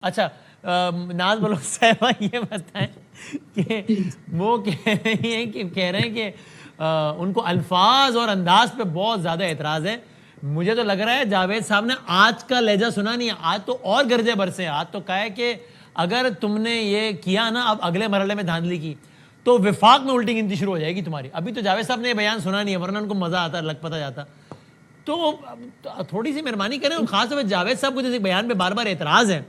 اچھا ناز بلوچ صاحبہ یہ بتائیں کہ وہ کہہ رہے ہیں کہ ان کو الفاظ اور انداز پہ بہت زیادہ اعتراض ہے. مجھے تو لگ رہا ہے جاوید صاحب نے آج کا لہجہ سنا نہیں ہے, آج تو اور گرجے برسے, آج تو کہا ہے کہ اگر تم نے یہ کیا نا اب اگلے مرحلے میں دھاندلی کی تو وفاق میں الٹی گنتی شروع ہو جائے گی تمہاری. ابھی تو جاوید صاحب نے یہ بیان سنا نہیں ہے ورنہ ان کو مزہ آتا, لگ پتہ جاتا. تو تھوڑی سی مہربانی کریں, خاص طور پہ جاوید صاحب کو جیسے بیان پہ بار بار اعتراض ہے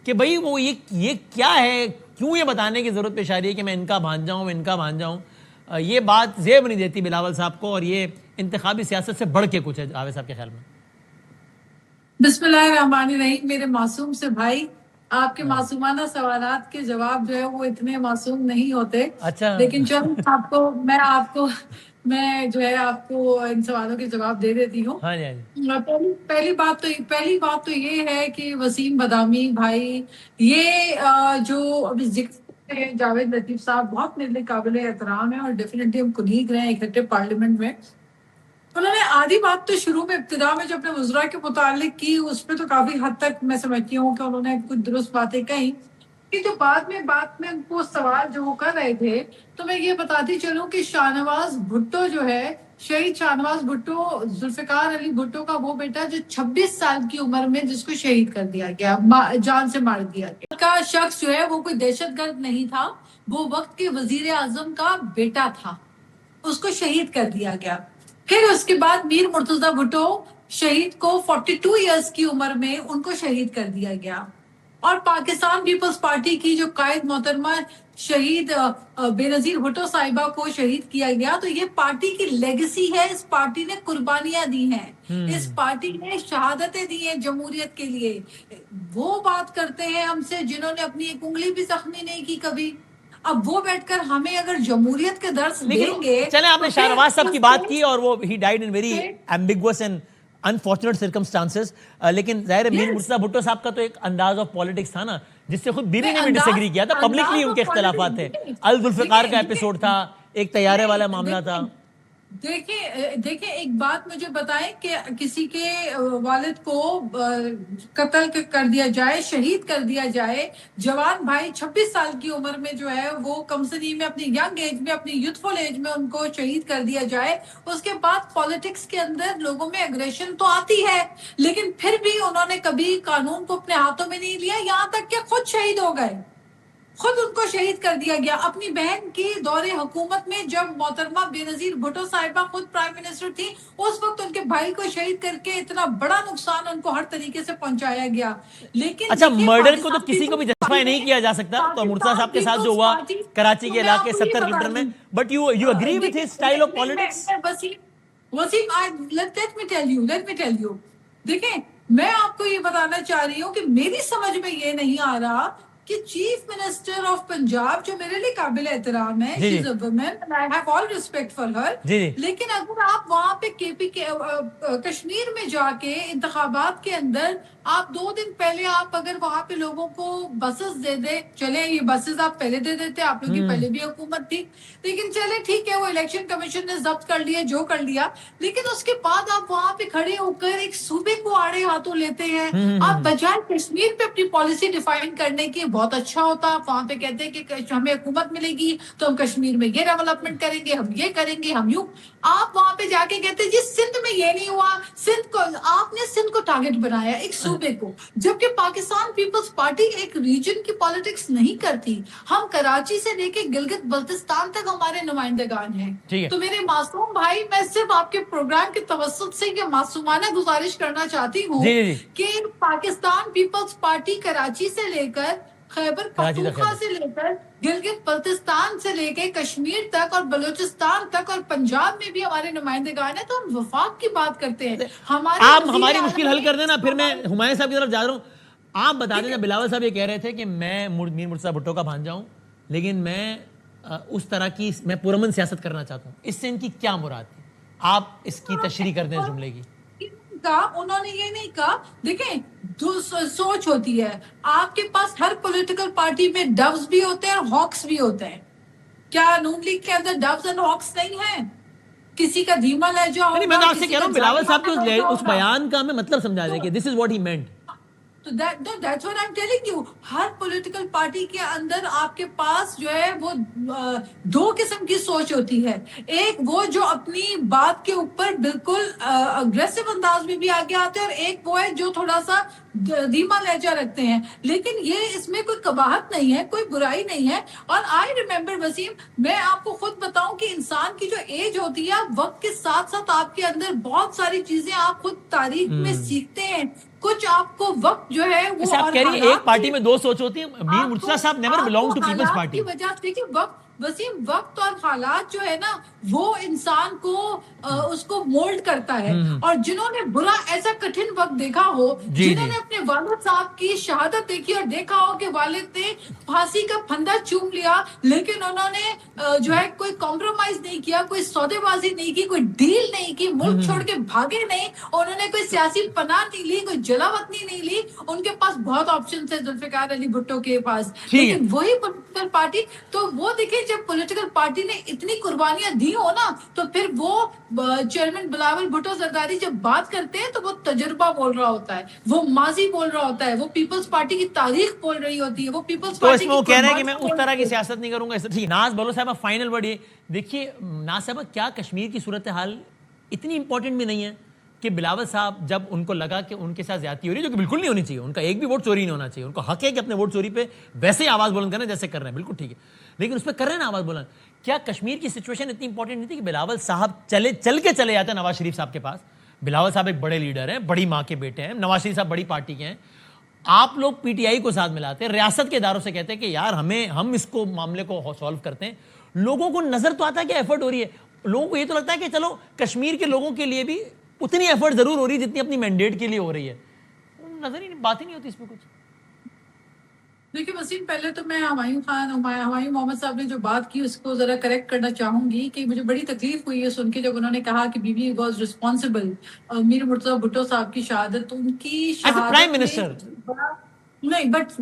کہ بھئی وہ یہ کیا ہے, کیوں یہ بتانے کی ضرورت پیش آ رہی ہے کہ میں ان کا بھانجا ہوں, ان کا بھانجا ہوں. یہ بات زیب نہیں دیتی بلاول صاحب کو, اور یہ انتخابی سیاست سے بڑھ کے کچھ ہے جاوید صاحب کے خیال میں. بسم اللہ الرحمن الرحیم. میرے معصوم سے بھائی, آپ کے معصومانہ سوالات کے جواب جو ہے وہ اتنے معصوم نہیں ہوتے. اچھا لیکن چلو میں جو ہے آپ کو ان سوالوں کے جواب دے دیتی ہوں. ہاں جی پہلی بات تو یہ ہے کہ وسیم بادامی بھائی, یہ جو ابھی ذکر ہے جاوید لطیف صاحب, بہت میرے لیے قابل احترام ہے اور ڈیفینیٹلی ہم کلیگ رہے ہیں اکٹھے پارلیمنٹ میں. انہوں نے آدھی بات تو شروع میں ابتدا میں جو اپنے وزراء کے متعلق کی, اس پہ تو کافی حد تک میں سمجھتی ہوں کہ انہوں نے کچھ درست باتیں کہیں. کہ جو بعد میں ان کو سوال جو وہ کر رہے تھے, تو میں یہ بتاتی چلوں کہ شاہنواز بھٹو جو ہے, شہید شاہنواز بھٹو, ذوالفقار علی بھٹو کا وہ بیٹا جو 26 سال کی عمر میں جس کو شہید کر دیا گیا, جان سے مار دیا گیا, کا شخص جو ہے وہ کوئی دہشت گرد نہیں تھا, وہ وقت کے وزیر اعظم کا بیٹا تھا, اس کو شہید کر دیا گیا. پھر اس کے بعد میر مرتضی بھٹو شہید کو 42 ایئرز کی عمر میں ان کو شہید کر دیا گیا. اور پاکستان پیپلز پارٹی کی جو قائد محترمہ شہید بے نظیر بھٹو صاحبہ کو شہید کیا گیا. تو یہ پارٹی کی لیگیسی ہے, اس پارٹی نے قربانیاں دی ہیں, اس پارٹی نے شہادتیں دی ہیں جمہوریت کے لیے. وہ بات کرتے ہیں ہم سے جنہوں نے اپنی ایک انگلی بھی زخمی نہیں کی کبھی. اب وہ بیٹھ کر ہمیں اگر جمہوریت کے درس دیں گے. چلیں, آپ نے شاہنواز صاحب کی بات کی اور وہ ہی died in very ambiguous and unfortunate circumstances, لیکن ظاہر ہے میر مرتضی بھٹو صاحب کا تو ایک انداز آف پالیٹکس تھا نا, جس سے خود بیوی نے بھی ڈس ایگری کیا تھا, پبلکلی ان کے اختلافات تھے. الذوالفقار کا ایپیسوڈ تھا, ایک طیارے والا معاملہ تھا. دیکھیں ایک بات مجھے بتائیں کہ کسی کے والد کو قتل کر دیا جائے, شہید کر دیا جائے, جوان بھائی 26 سال کی عمر میں جو ہے وہ کمسنی میں اپنی ینگ ایج میں, اپنی یوتھفل ایج میں ان کو شہید کر دیا جائے. اس کے بعد پالیٹکس کے اندر لوگوں میں اگریشن تو آتی ہے, لیکن پھر بھی انہوں نے کبھی قانون کو اپنے ہاتھوں میں نہیں لیا, یہاں تک کہ خود شہید ہو گئے, خود ان کو شہید کر دیا گیا. اپنی بہن کی دور حکومت میں جب محترمہ بے نظیر بھٹو صاحبہ خود پرائم منسٹر تھی, اس وقت ان کے بھائی کو شہید کر کے اتنا بڑا نقصان ان کو ہر طریقے سے پہنچایا گیا. لیکن اچھا, مرڈر کو تو کسی کو بھی جسٹیفائی نہیں کیا جا سکتا, تو مرتضی صاحب کے ساتھ جو ہوا کراچی کے علاقے 70 کلومیٹر میں, but you agree with his style of politics. Wasim, let me tell you, دیکھیں میں آپ کو یہ بتانا چاہ رہی ہوں کہ میری سمجھ میں یہ نہیں آ رہا کہ چیف منسٹر آف پنجاب, جو میرے لیے قابل احترام ہے, she is a woman and I have all respect for her, لیکن اگر آپ وہاں پہ کشمیر میں جا کے انتخابات کے اندر آپ 2 دن پہلے آپ اگر وہاں پہ لوگوں کو بسز دے دے, چلے یہ بسز آپ پہلے دے دیتے, آپ لوگوں کی پہلے بھی حکومت تھی, لیکن چلے ٹھیک ہے وہ الیکشن کمیشن نے ضبط کر لیا جو کر لیا, لیکن اس کے بعد آپ وہاں پہ کھڑے ہو کر ایک صوبے کو آڑے ہاتھوں لیتے ہیں. آپ بجائے کشمیر پہ اپنی پالیسی ڈیفائن کرنے کی, بہت اچھا ہوتا آپ وہاں پہ کہتے ہیں کہ ہمیں حکومت ملے گی تو ہم کشمیر میں یہ ڈیولپمنٹ کریں گے, ہم یہ کریں گے, ہم یوں. آپ وہاں پہ جا کے کہتے ہیں جی سندھ میں یہ نہیں ہوا, سندھ کو آپ نے سندھ کو ٹارگٹ بنایا, ایک صوبے کو, جبکہ پاکستان پیپلز پارٹی ایک ریجن کی پالیٹکس نہیں کرتی. ہم کراچی سے لے کے گلگت بلتستان تک ہمارے نمائندگان ہیں. تو میرے معصوم بھائی, میں صرف آپ کے پروگرام کے توسط سے یہ معصومانہ گزارش کرنا چاہتی ہوں کہ پاکستان پیپلز پارٹی کراچی سے لے کر خیبر پختونخوا سے لے کر گلگت بلتستان سے لے کے کشمیر تک اور بلوچستان تک اور پنجاب میں بھی ہمارے نمائندگان ہیں, تو ہم وفاق کی بات کرتے ہیں. آپ ہماری مشکل حل کر دینا, پھر میں ہمایوں صاحب کی طرف جا رہا ہوں. آپ بتا دیں, بلاول صاحب یہ کہہ رہے تھے کہ میں میر مرتضی بھٹو کا بھانجا ہوں, لیکن میں اس طرح کی میں پرامن سیاست کرنا چاہتا ہوں, اس سے ان کی کیا مراد تھی؟ آپ اس کی تشریح کر دیں اس جملے کی. انہوں نے یہ نہیں کہا. دیکھیں سوچ ہوتی ہے, آپ کے پاس ہر پولیٹیکل پارٹی میں ڈوز بھی ہوتے ہیں اور ہاکس بھی ہوتے ہیں. کیا نون لیگ کے اندر ڈوز اینڈ ہاکس نہیں ہیں؟ کسی کا دھیما لہجہ ہوگا, میں آپ سے کہہ رہا ہوں بلاول صاحب کے اس بیان کا ہمیں مطلب سمجھا دیں کہ دس از واٹ ہی مینٹ. تو that's what I'm telling you. Hare political party کے اندر آپ کے پاس جو ہے وہ دو قسم کی سوچ ہوتی ہے. ایک وہ جو اپنی بات کے اوپر بالکل اگریسو انداز میں بھی آگے آتے ہیں, اور ایک وہ ہے جو تھوڑا سا دھیما لہجہ رکھتے ہیں. لیکن یہ اس میں کوئی قباحت نہیں ہے, کوئی برائی نہیں ہے. اور آئی ریمبر وسیم, میں آپ کو خود بتاؤں کہ انسان کی جو ایج ہوتی ہے, وقت کے ساتھ ساتھ آپ کے اندر بہت ساری چیزیں آپ خود تاریخ میں سیکھتے ہیں. کچھ آپ کو وقت جو ہے وہ, آپ کہہ رہی ہیں ایک پارٹی میں دو سوچ ہوتی ہے. میر مرتضیٰ صاحب never belong to Peoples Party. کی وجہ سے کہ وقت وسیم, وقت اور حالات جو ہے نا وہ انسان کو اس کو مولڈ کرتا ہے. اور جنہوں نے برا ایسا کٹھن وقت دیکھا ہو, جنہوں نے اپنے والد صاحب کی شہادت دیکھی اور دیکھا ہو کہ والد نے پھانسی کا پھندا چوم لیا, لیکن انہوں نے جو ہے کوئی کمپرومائز نہیں کیا, کوئی سودے بازی نہیں کی, کوئی ڈیل نہیں کی, ملک چھوڑ کے بھاگے نہیں, انہوں نے کوئی سیاسی پناہ نہیں لی, کوئی جلا وطنی نہیں لی. ان کے پاس بہت آپشن تھے ذوالفقار علی بھٹو کے پاس. لیکن وہی پولیٹیکل پارٹی, تو وہ دیکھیں جب پولیٹیکل پارٹی نے اتنی قربانیاں دی ہو نا, تو پھر وہ چیئرمین بلاول بھٹو زرداری جب بات کرتے ہیں تو وہ تجربہ بول رہا ہوتا ہے, وہ ماضی بول رہا ہوتا ہے, وہ پیپلز پارٹی کی تاریخ بول رہی ہوتی ہے, وہ پیپلز تو اس پارٹی میں وہ کی کہہ رہے ہیں کہ میں اس طرح کی سیاست نہیں کروں گا. ٹھیک, ناز بلو صاحب فائنل ورڈ یہ دیکھیے. ناز صاحب کیا کشمیر کی صورتحال اتنی امپورٹنٹ بھی نہیں ہے کہ بلاول صاحب جب ان کو لگا کہ ان کے ساتھ زیادتی ہو رہی ہے, جو کہ بالکل نہیں ہونی چاہیے, ان کا ایک بھی ووٹ چوری نہیں ہونا چاہیے, ان کو حق ہے کہ اپنے ووٹ چوری پہ ویسے ہی آواز بلند کریں جیسے کر رہے ہیں, بالکل ٹھیک ہے, لیکن اس پہ کر رہے ہیں نا آواز بلند. کیا کشمیر کی سچویشن اتنی امپورٹنٹ نہیں تھی کہ بلاول صاحب چل کے چلے جاتے ہیں نواز شریف صاحب کے پاس؟ بلاول صاحب ایک بڑے لیڈر ہیں, بڑی ماں کے بیٹے ہیں, نواز شریف صاحب بڑی پارٹی کے ہیں. آپ لوگ پی ٹی آئی کو ساتھ ملاتے ہیں, ریاست کے اداروں سے کہتے ہیں کہ یار ہم اس کو معاملے کو سالو کرتے ہیں. لوگوں کو نظر تو آتا ہے کہ ایفرٹ ہو رہی ہے, لوگوں کو یہ تو لگتا ہے کہ چلو کشمیر کے لوگوں کے لیے بھی اتنی ایفرٹ ضرور ہو رہی ہے جتنی اپنی مینڈیٹ کے لیے ہو رہی ہے. نظر ہی بات ہی نہیں ہوتی اس پہ کچھ. دیکھیے وسیم, پہلے تو میں ہمایوں محمد صاحب نے جو بات کی اس کو ذرا کریکٹ کرنا چاہوں گی کہ مجھے بڑی تکلیف ہوئی ہے سن کے جب انہوں نے کہا کہ بی بی واز ریسپانسبل. میر مرتضیٰ بھٹو صاحب کی شہادت, ان کی شہادت نہیں, بٹ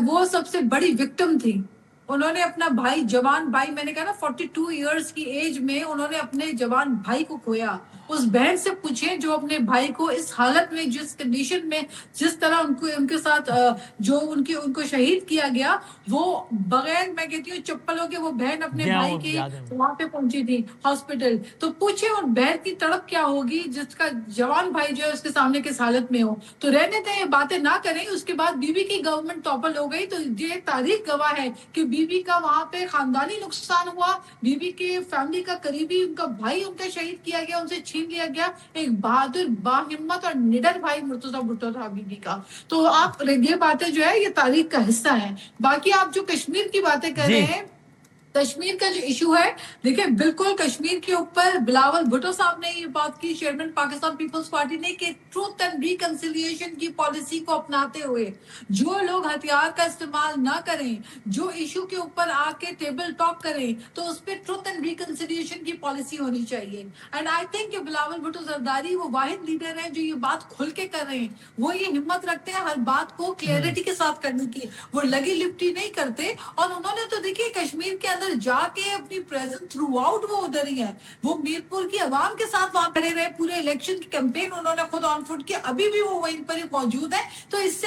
وہ سب سے بڑی وکٹم تھی. انہوں نے اپنا بھائی, جوان بھائی, میں نے کہا نا 42 ایئرس کی ایج میں انہوں نے اپنے جوان بھائی کو کھویا. اس بہن سے پوچھیں جو اپنے بھائی کو اس حالت میں, جس کنڈیشن میں, جس طرح ان کے ساتھ جو ان کو شہید کیا گیا, وہ بغیر میں کہتی ہوں چپلوں کے وہ بہن اپنے بھائی کی وہاں پہ پہنچی تھی ہاسپٹل. تو پوچھیں ان بہن کی تڑپ کیا ہوگی جس کا جوان بھائی جو ہے اس کے سامنے کس حالت میں ہو. تو رہنے دیں, یہ باتیں نہ کریں. اس کے بعد بی بی کی گورنمنٹ ٹاپل ہو گئی, تو یہ تاریخ گواہ ہے کہ بی بی کا وہاں پہ خاندانی نقصان ہوا. بی بی کے فیملی کا قریبی, ان کا بھائی ان کا شہید کیا گیا, ان سے چھین لیا گیا. ایک بہادر, باہمت اور نڈر بھائی مرتضیٰ بھٹو تھا بی بی کا. تو آپ یہ باتیں جو ہے یہ تاریخ کا حصہ ہیں. باقی آپ جو کشمیر کی باتیں کر رہے ہیں, کشمیر کا جو ایشو ہے, دیکھیں بالکل کشمیر کے اوپر بلاول بھٹو صاحب نے یہ بات کی, چیئرمین پاکستان پیپلز پارٹی نے, کہ ٹروتھ اینڈ ریکنسیلیشن کی پالیسی کو اپناتے ہوئے جو لوگ ہتھیار کا استعمال نہ کریں, جو ایشو کے اوپر آ کے ٹیبل ٹاک کریں, تو اس پہ ٹروتھ اینڈ ریکنسیلیشن کی پالیسی ہونی چاہیے. اینڈ آئی تھنک کہ بلاول بھٹو زرداری وہ واحد لیڈر ہیں جو یہ بات کھل کے کر رہے ہیں. وہ یہ ہمت رکھتے ہیں ہر بات کو کلیئرٹی کے ساتھ کرنے کی, وہ لگی لپٹی نہیں کرتے. اور انہوں نے تو دیکھیے کشمیر کے جا کے اپنی پریزنس تھرو آؤٹ وہ ادھر ہی ہے. وہ میرپور کی عوام کے ساتھ وہاں کھڑے رہے, پورے الیکشن کی کیمپین انہوں نے خود آن فٹ کی, ابھی بھی وہ وہیں پر ہی موجود ہے. تو اس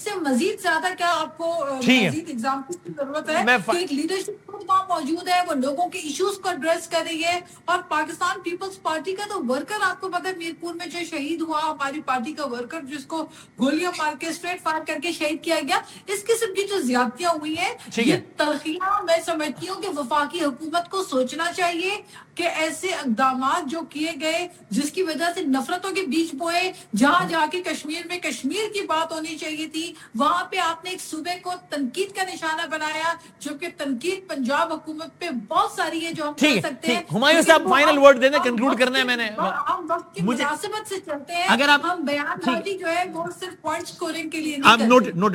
سے مزید زیادہ کیا آپ کو مزید ایگزامپل کی ضرورت ہے کہ ایک لیڈرشپ خود وہاں موجود ہے, وہ لوگوں کے ایشوز کو ایڈریس کر رہی ہے. اور پاکستان پیپلز پارٹی کا تو ورکر, آپ کو پتا ہے میرپور میں جو شہید ہوا ہماری پارٹی کا ورکر, جس کو گولیاں مار کے اسٹریٹ فائر کر کے شہید کیا گیا, اس قسم کی جو زیادتیاں ہوئی ہیں, یہ تلخیاں میں سمجھتی ہوں کہ وفاقی حکومت کو سوچنا چاہیے کہ ایسے اقدامات جو کیے گئے جس کی وجہ سے نفرتوں کے بیچ بوئے, جہاں جا کے کشمیر میں کشمیر کی بات ہونی چاہیے تھی, وہاں پہ آپ نے ایک صوبے کو تنقید کا نشانہ بنایا, جو کہ تنقید پنجاب حکومت پہ بہت ساری ہے جو ہم کر سکتے ہیں. ہمایوں صاحب فائنل ورڈ دے دیں, کنکلوڈ کرنا ہے میں نے. ہم وقت کی مناسبت سے چلتے ہیں, ہم بیان بازی جو ہے وہ صرف پوائنٹ سکورنگ کے لیے نہیں کرتے.